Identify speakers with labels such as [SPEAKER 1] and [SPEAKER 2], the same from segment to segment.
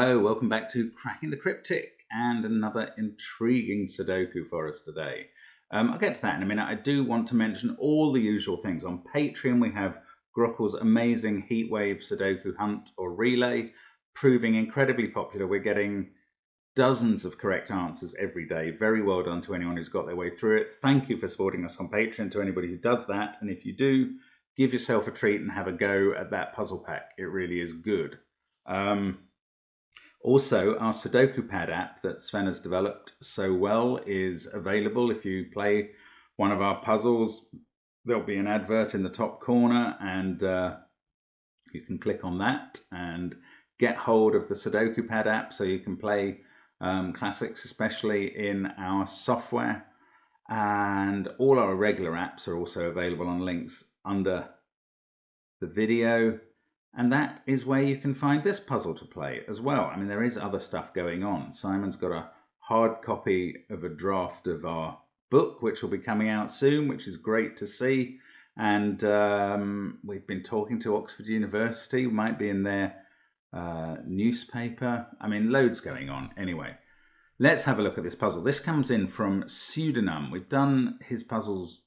[SPEAKER 1] Hello, welcome back to Cracking the Cryptic and another intriguing Sudoku for us today. I'll get to that in a minute. I do want to mention all the usual things. On Patreon, we have Grokkel's amazing Heatwave Sudoku Hunt or Relay, proving incredibly popular. We're getting dozens of correct answers every day. Very well done to anyone who's got their way through it. Thank you for supporting us on Patreon, to anybody who does that. And if you do, give yourself a treat and have a go at that puzzle pack. It really is good. Also, our Sudoku Pad app that Sven has developed so well is available. If you play one of our puzzles, there'll be an advert in the top corner, and you can click on that and get hold of the Sudoku Pad app so you can play classics, especially in our software. And all our regular apps are also available on links under the video. And that is where you can find this puzzle to play as well. I mean, there is other stuff going on. Simon's got a hard copy of a draft of our book, which will be coming out soon, which is great to see. And we've been talking to Oxford University, might be in their newspaper. I mean, loads going on. Anyway, let's have a look at this puzzle. This comes in from Pseudonym. We've done his puzzles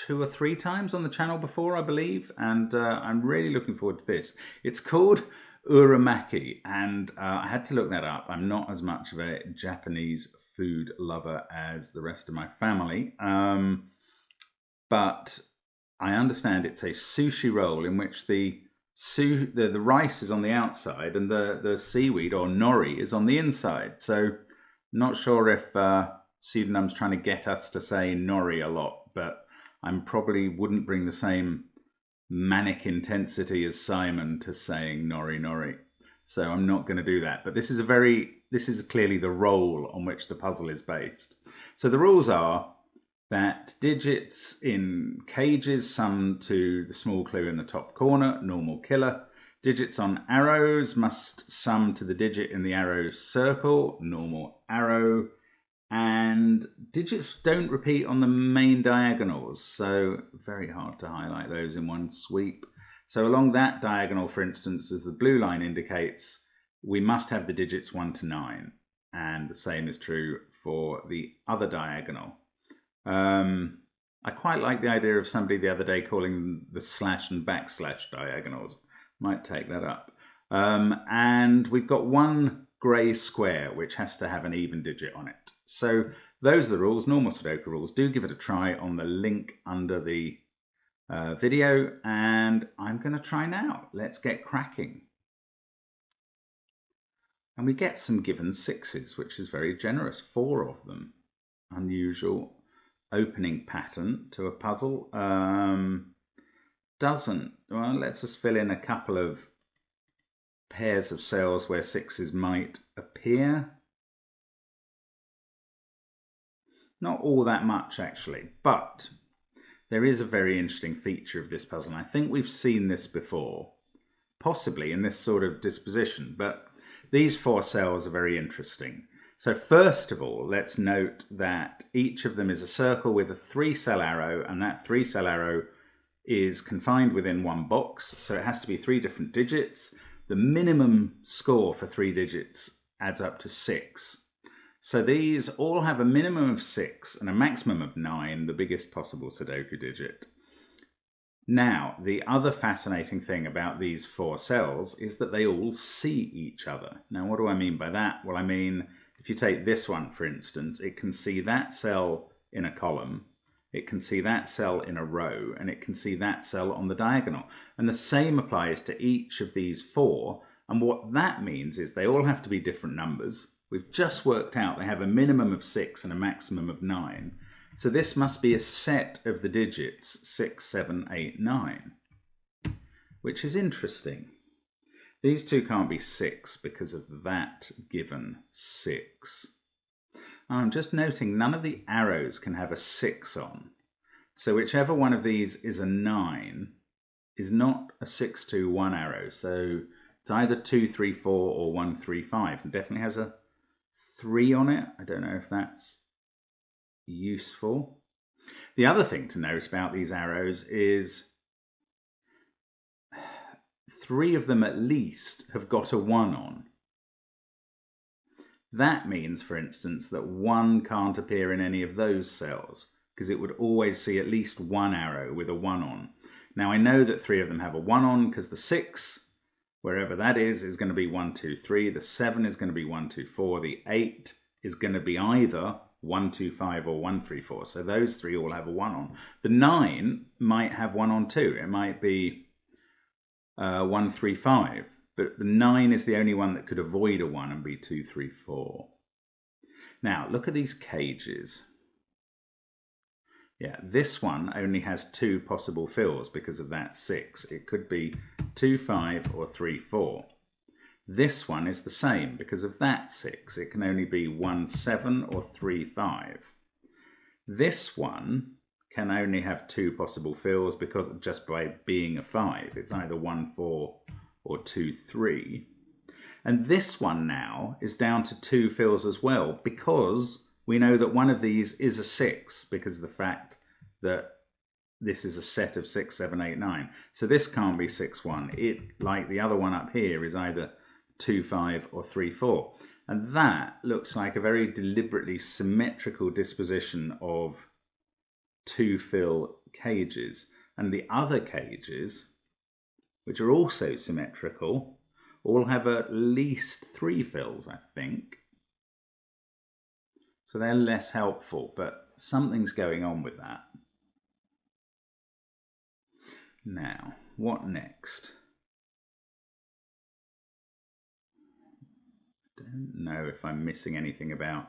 [SPEAKER 1] 2 or 3 times on the channel before, I believe, and I'm really looking forward to this. It's called Uramaki, and I had to look that up. I'm not as much of a Japanese food lover as the rest of my family, but I understand it's a sushi roll in which the rice is on the outside and the seaweed or nori is on the inside. So not sure if Pseudonym's trying to get us to say nori a lot, but I probably wouldn't bring the same manic intensity as Simon to saying nori nori. So I'm not going to do that. But this is clearly the role on which the puzzle is based. So the rules are that digits in cages sum to the small clue in the top corner, normal killer. Digits on arrows must sum to the digit in the arrow circle, normal arrow. And digits don't repeat on the main diagonals, so very hard to highlight those in one sweep. So along that diagonal, for instance, as the blue line indicates, we must have the digits 1 to 9, and the same is true for the other diagonal. I quite like the idea of somebody the other day calling them the slash and backslash diagonals. Might take that up. And we've got one grey square which has to have an even digit on it. So those are the rules, normal Sudoku rules. Do give it a try on the link under the video, and I'm going to try now. Let's get cracking. And we get some given 6s, which is very generous, 4 of them. Unusual opening pattern to a puzzle. Well, let's just fill in a couple of pairs of cells where 6s might appear. Not all that much, actually, but there is a very interesting feature of this puzzle, and I think we've seen this before, possibly in this sort of disposition, but these 4 cells are very interesting. So first of all, let's note that each of them is a circle with a 3-cell arrow, and that 3-cell arrow is confined within one box, so it has to be 3 different digits. The minimum score for 3 digits adds up to 6. So these all have a minimum of 6 and a maximum of 9, the biggest possible Sudoku digit. Now, the other fascinating thing about these 4 cells is that they all see each other. Now, what do I mean by that? Well, I mean, if you take this one, for instance, it can see that cell in a column, it can see that cell in a row, and it can see that cell on the diagonal. And the same applies to each of these 4. And what that means is they all have to be different numbers. We've just worked out they have a minimum of 6 and a maximum of 9. So this must be a set of the digits 6, 7, 8, 9, which is interesting. These 2 can't be 6 because of that given 6. I'm just noting none of the arrows can have a 6 on. So whichever one of these is a 9 is not a 6, 2, 1 arrow. So it's either 2, 3, 4 or 1, 3, 5. It definitely has a 3 on it. I don't know if that's useful. The other thing to note about these arrows is 3 of them at least have got a 1 on. That means, for instance, that 1 can't appear in any of those cells, because it would always see at least one arrow with a 1 on. Now I know that 3 of them have a 1 on, because the 6, wherever that is going to be 1, 2, 3. The 7 is going to be 1, 2, 4. The 8 is going to be either 1, 2, 5 or 1, 3, 4. So those 3 all have a 1 on. The 9 might have 1 on too. It might be 1, 3, 5. But the 9 is the only one that could avoid a 1 and be 2, 3, 4. Now, look at these cages. Yeah, this one only has 2 possible fills because of that 6. It could be 2, 5 or 3, 4. This one is the same because of that 6. It can only be 1, 7 or 3, 5. This one can only have 2 possible fills because just by being a 5. It's either 1, 4 or 2, 3. And this one now is down to 2 fills as well, because we know that one of these is a 6 because of the fact that this is a set of 6, 7, 8, 9. So this can't be 6, 1. It, like the other one up here, is either 2, 5 or 3, 4. And that looks like a very deliberately symmetrical disposition of 2 fill cages. And the other cages, which are also symmetrical, all have at least 3 fills, I think. So they're less helpful, but something's going on with that. Now, what next? I don't know if I'm missing anything about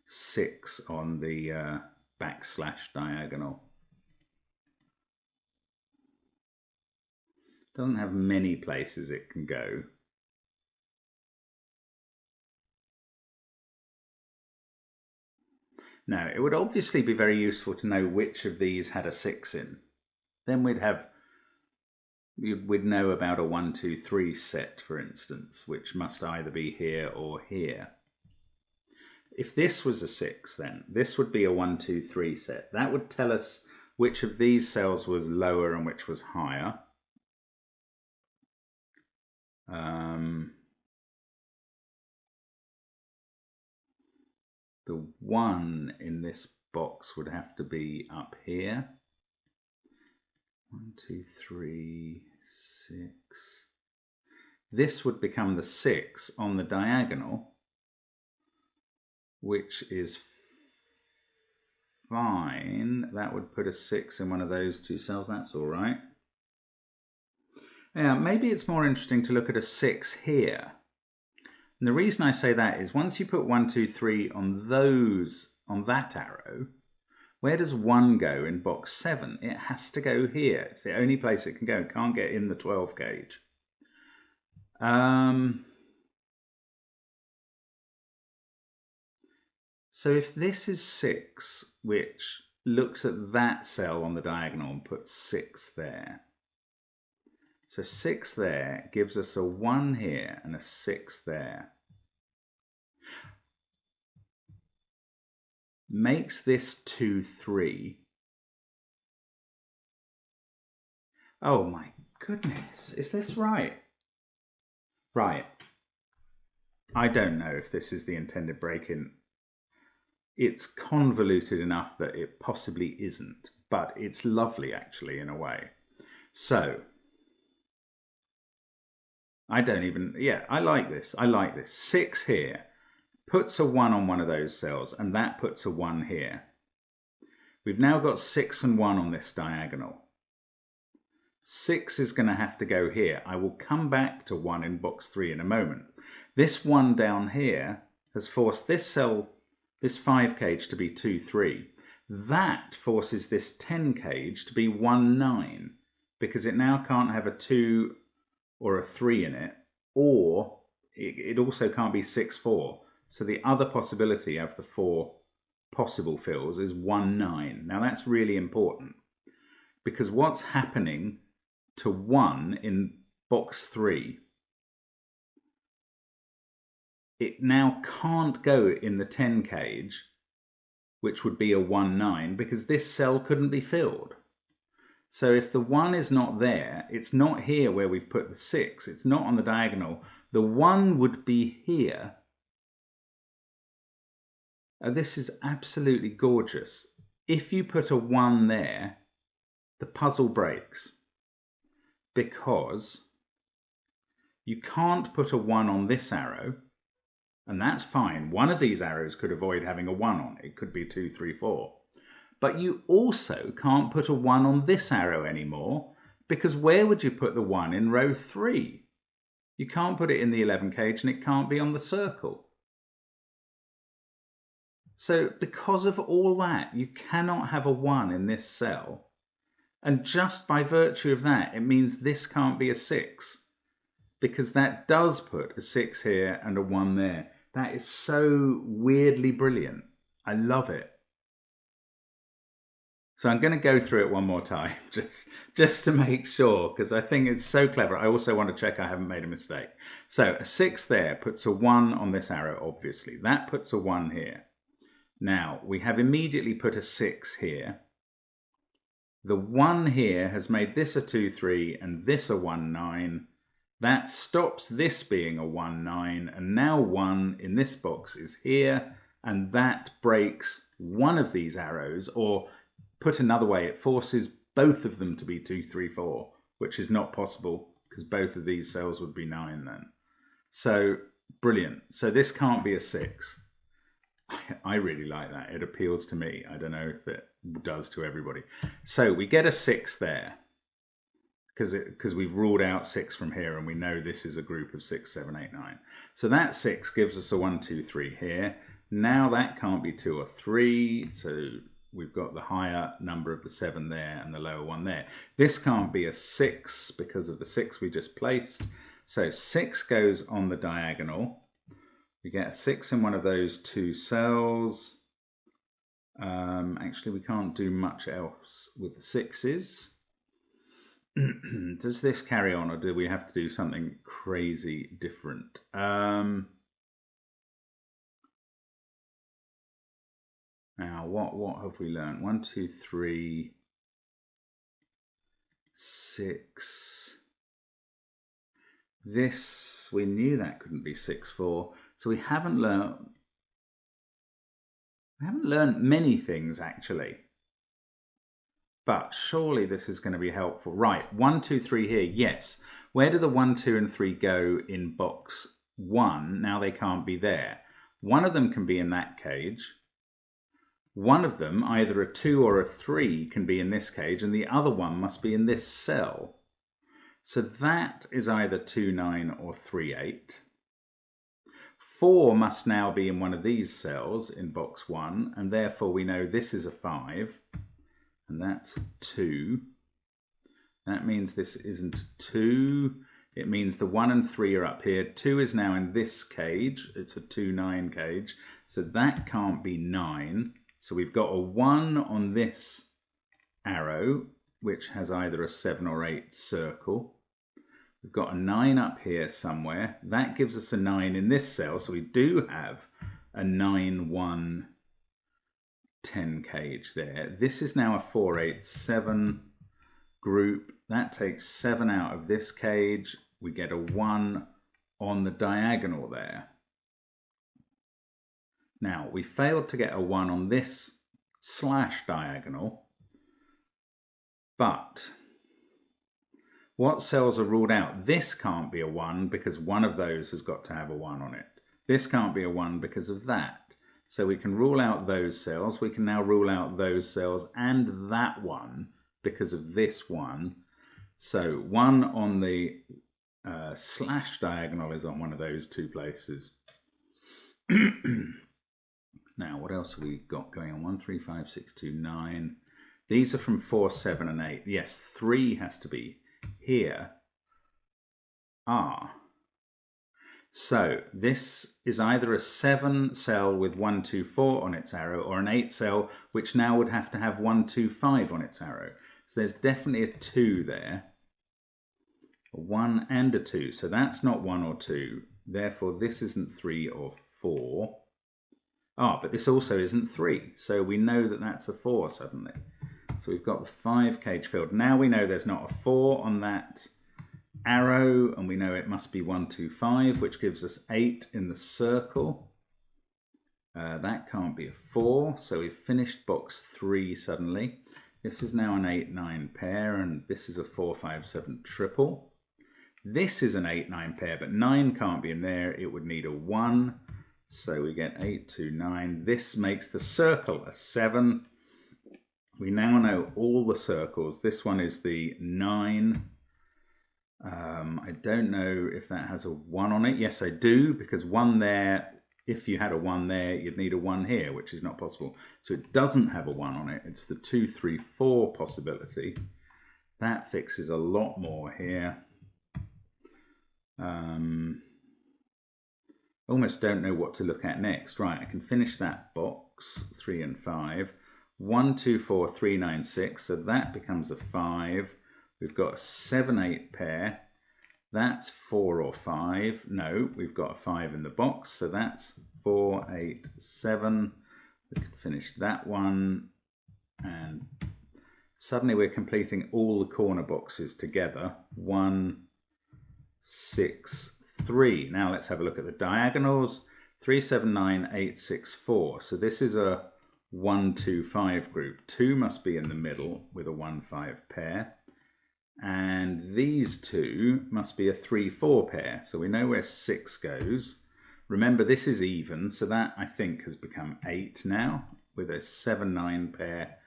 [SPEAKER 1] 6 on the backslash diagonal. Doesn't have many places it can go. Now, it would obviously be very useful to know which of these had a 6 in. Then we'd know about a 1, 2, 3 set, for instance, which must either be here or here. If this was a 6, then this would be a 1, 2, 3 set. That would tell us which of these cells was lower and which was higher. The 1 in this box would have to be up here. 1, 2, 3, 6. This would become the 6 on the diagonal, which is fine. That would put a 6 in one of those 2 cells. That's all right. Yeah, maybe it's more interesting to look at a 6 here. And the reason I say that is once you put 1, 2, 3 on that arrow, where does 1 go in box 7? It has to go here. It's the only place it can go. It can't get in the 12 gauge. So if this is 6, which looks at that cell on the diagonal and puts 6 there. So 6 there gives us a 1 here and a 6 there. Makes this 2, 3. Oh my goodness, is this right? Right. I don't know if this is the intended break-in. It's convoluted enough that it possibly isn't, but it's lovely actually in a way. So, I like this. I like this. 6 here puts a 1 on one of those cells, and that puts a 1 here. We've now got 6 and 1 on this diagonal. 6 is going to have to go here. I will come back to 1 in box 3 in a moment. This 1 down here has forced this cell, this 5 cage, to be 2, 3. That forces this 10 cage to be 1, 9, because it now can't have a 2 or a 3 in it, or it also can't be 6, 4. So the other possibility of the 4 possible fills is 1, 9. Now that's really important, because what's happening to 1 in box 3, it now can't go in the 10 cage, which would be a 1, 9, because this cell couldn't be filled. So if the 1 is not there, it's not here where we've put the 6, it's not on the diagonal, the 1 would be here, This is absolutely gorgeous. If you put a 1 there, the puzzle breaks, because you can't put a 1 on this arrow, and that's fine. One of these arrows could avoid having a 1 on it. It could be 2, 3, 4. But you also can't put a 1 on this arrow anymore, because where would you put the 1 in row 3? You can't put it in the 11 cage, and it can't be on the circle. So because of all that, you cannot have a 1 in this cell. And just by virtue of that, it means this can't be a 6, because that does put a 6 here and a 1 there. That is so weirdly brilliant. I love it. So I'm going to go through it one more time, just to make sure, because I think it's so clever. I also want to check I haven't made a mistake. So a 6 there puts a 1 on this arrow, obviously. That puts a 1 here. Now, we have immediately put a 6 here. The 1 here has made this a 2, 3, and this a 1, 9. That stops this being a 1, 9, and now 1 in this box is here, and that breaks one of these arrows, or put another way, it forces both of them to be 2, 3, 4, which is not possible, because both of these cells would be 9 then. So, brilliant. So this can't be a 6. I really like that. It appeals to me. I don't know if it does to everybody. So we get a 6 there, because we've ruled out 6 from here, and we know this is a group of 6, 7, 8, 9. So that 6 gives us a 1, 2, 3 here. Now that can't be 2 or 3, so we've got the higher number of the 7 there and the lower one there. This can't be a 6 because of the 6 we just placed. So 6 goes on the diagonal. We get a 6 in one of those 2 cells. Actually, we can't do much else with the 6s. Does this carry on, or do we have to do something crazy different? Now, what have we learned? 1, 2, 3, 6. This, we knew that couldn't be 6, 4. So we haven't learned many things, actually. But surely this is going to be helpful. Right, 1, 2, 3 here, yes. Where do the 1, 2, and 3 go in box 1? Now they can't be there. One of them can be in that cage. One of them, either a 2 or a 3, can be in this cage, and the other one must be in this cell. So that is either 2, 9 or 3, 8. 4 must now be in one of these cells in box 1, and therefore we know this is a 5, and that's 2. That means this isn't 2. It means the 1 and 3 are up here. 2 is now in this cage. It's a 2, 9 cage. So that can't be 9. So we've got a 1 on this arrow, which has either a 7 or 8 circle. We've got a 9 up here somewhere. That gives us a 9 in this cell. So we do have a 9, 1, 10 cage there. This is now a 4, 8, 7 group. That takes 7 out of this cage. We get a 1 on the diagonal there. Now, we failed to get a 1 on this slash diagonal, but what cells are ruled out? This can't be a 1 because one of those has got to have a 1 on it. This can't be a 1 because of that. So we can rule out those cells. We can now rule out those cells and that one because of this one. So 1 on the slash diagonal is on one of those 2 places. Now, what else have we got going on? 1, 3, 5, 6, 2, 9. These are from 4, 7, and 8. Yes, 3 has to be here. So this is either a 7 cell with 1, 2, 4 on its arrow, or an 8 cell which now would have to have 1, 2, 5 on its arrow. So there's definitely a 2 there. A 1 and a 2. So that's not 1 or 2. Therefore, this isn't 3 or 4. But this also isn't 3. So we know that that's a 4 suddenly. So we've got the 5 cage filled. Now we know there's not a 4 on that arrow, and we know it must be 1, 2, 5, which gives us 8 in the circle. That can't be a 4, so we've finished box 3 suddenly. This is now an 8-9 pair, and this is a 4-5-7 triple. This is an 8-9 pair, but 9 can't be in there. It would need a 1, so we get 8, 2, 9. This makes the circle a 7. We now know all the circles. This one is the 9. I don't know if that has a 1 on it. Yes, I do, because 1 there, if you had a 1 there, you'd need a 1 here, which is not possible. So it doesn't have a 1 on it. It's the 2, 3, 4 possibility. That fixes a lot more here. Almost don't know what to look at next. Right, I can finish that box, 3 and 5. 1, 2, 4, 3, 9, 6. So that becomes a 5. We've got a 7, 8 pair. That's 4 or 5. No, we've got a 5 in the box. So that's 4, 8, 7. We can finish that one. And suddenly we're completing all the corner boxes together. 1, 6, 3. Now let's have a look at the diagonals. 3, 7, 9, 8, 6, 4. So this is a 1, 2, 5 group. 2 must be in the middle with a 1, 5 pair. And these two must be a 3, 4 pair. So we know where 6 goes. Remember, this is even, so that I think has become 8 now, with a 7, 9 pair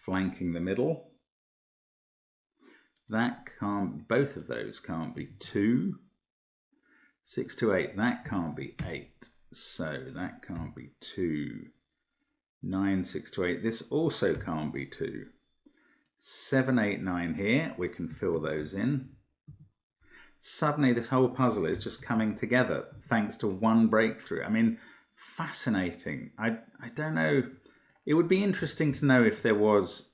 [SPEAKER 1] flanking the middle. That can't, both of those can't be 2. 6 to 8, that can't be 8. So that can't be 2. 9, 6 to 8, this also can't be 2. 7, 8, 9 here, we can fill those in. Suddenly this whole puzzle is just coming together thanks to one breakthrough. I mean, fascinating. I don't know, it would be interesting to know if there was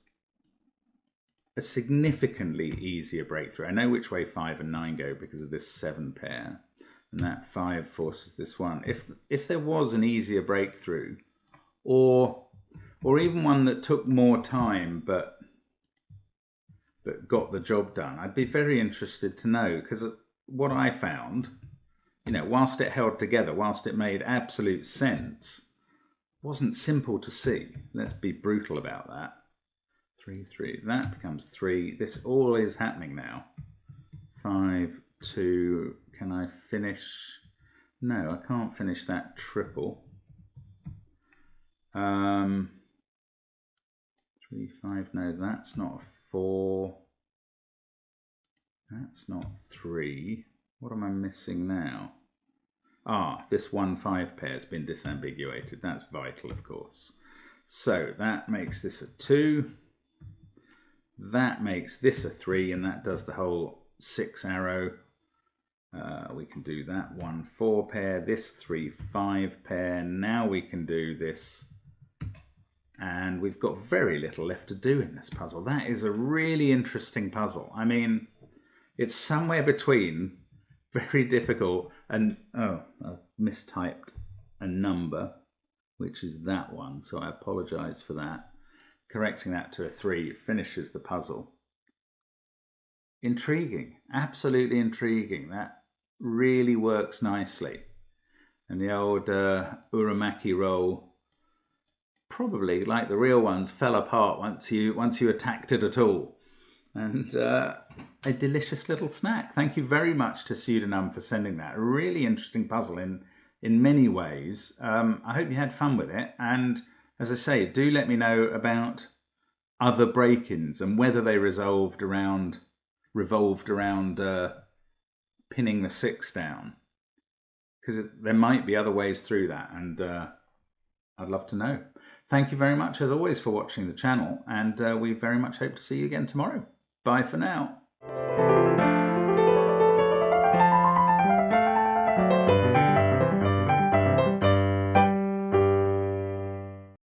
[SPEAKER 1] a significantly easier breakthrough. I know which way 5 and 9 go because of this 7 pair, and that 5 forces this one. If there was an easier breakthrough, or even one that took more time but got the job done, I'd be very interested to know, because what I found, you know, whilst it held together, whilst it made absolute sense, wasn't simple to see. Let's be brutal about that. 3, 3, that becomes 3. This all is happening now. 5, 2, can I finish? No, I can't finish that triple. 3, 5, no, that's not a 4. That's not 3. What am I missing now? Ah, this 1, 5 pair has been disambiguated. That's vital, of course. So that makes this a 2. That makes this a 3, and that does the whole 6 arrow. We can do that 1, 4 pair, this 3, 5 pair. Now we can do this. And we've got very little left to do in this puzzle. That is a really interesting puzzle. I mean, it's somewhere between very difficult and, oh, I've mistyped a number, which is that one. So I apologize for that. Correcting that to a 3 finishes the puzzle. Intriguing, absolutely intriguing. That really works nicely. And the old uramaki roll, probably like the real ones, fell apart once you attacked it at all. And a delicious little snack. Thank you very much to Pseudonym for sending that. A really interesting puzzle in many ways. I hope you had fun with it. And as I say, do let me know about other break-ins and whether they revolved around pinning the 6 down. Because there might be other ways through that, and I'd love to know. Thank you very much, as always, for watching the channel, and we very much hope to see you again tomorrow. Bye for now.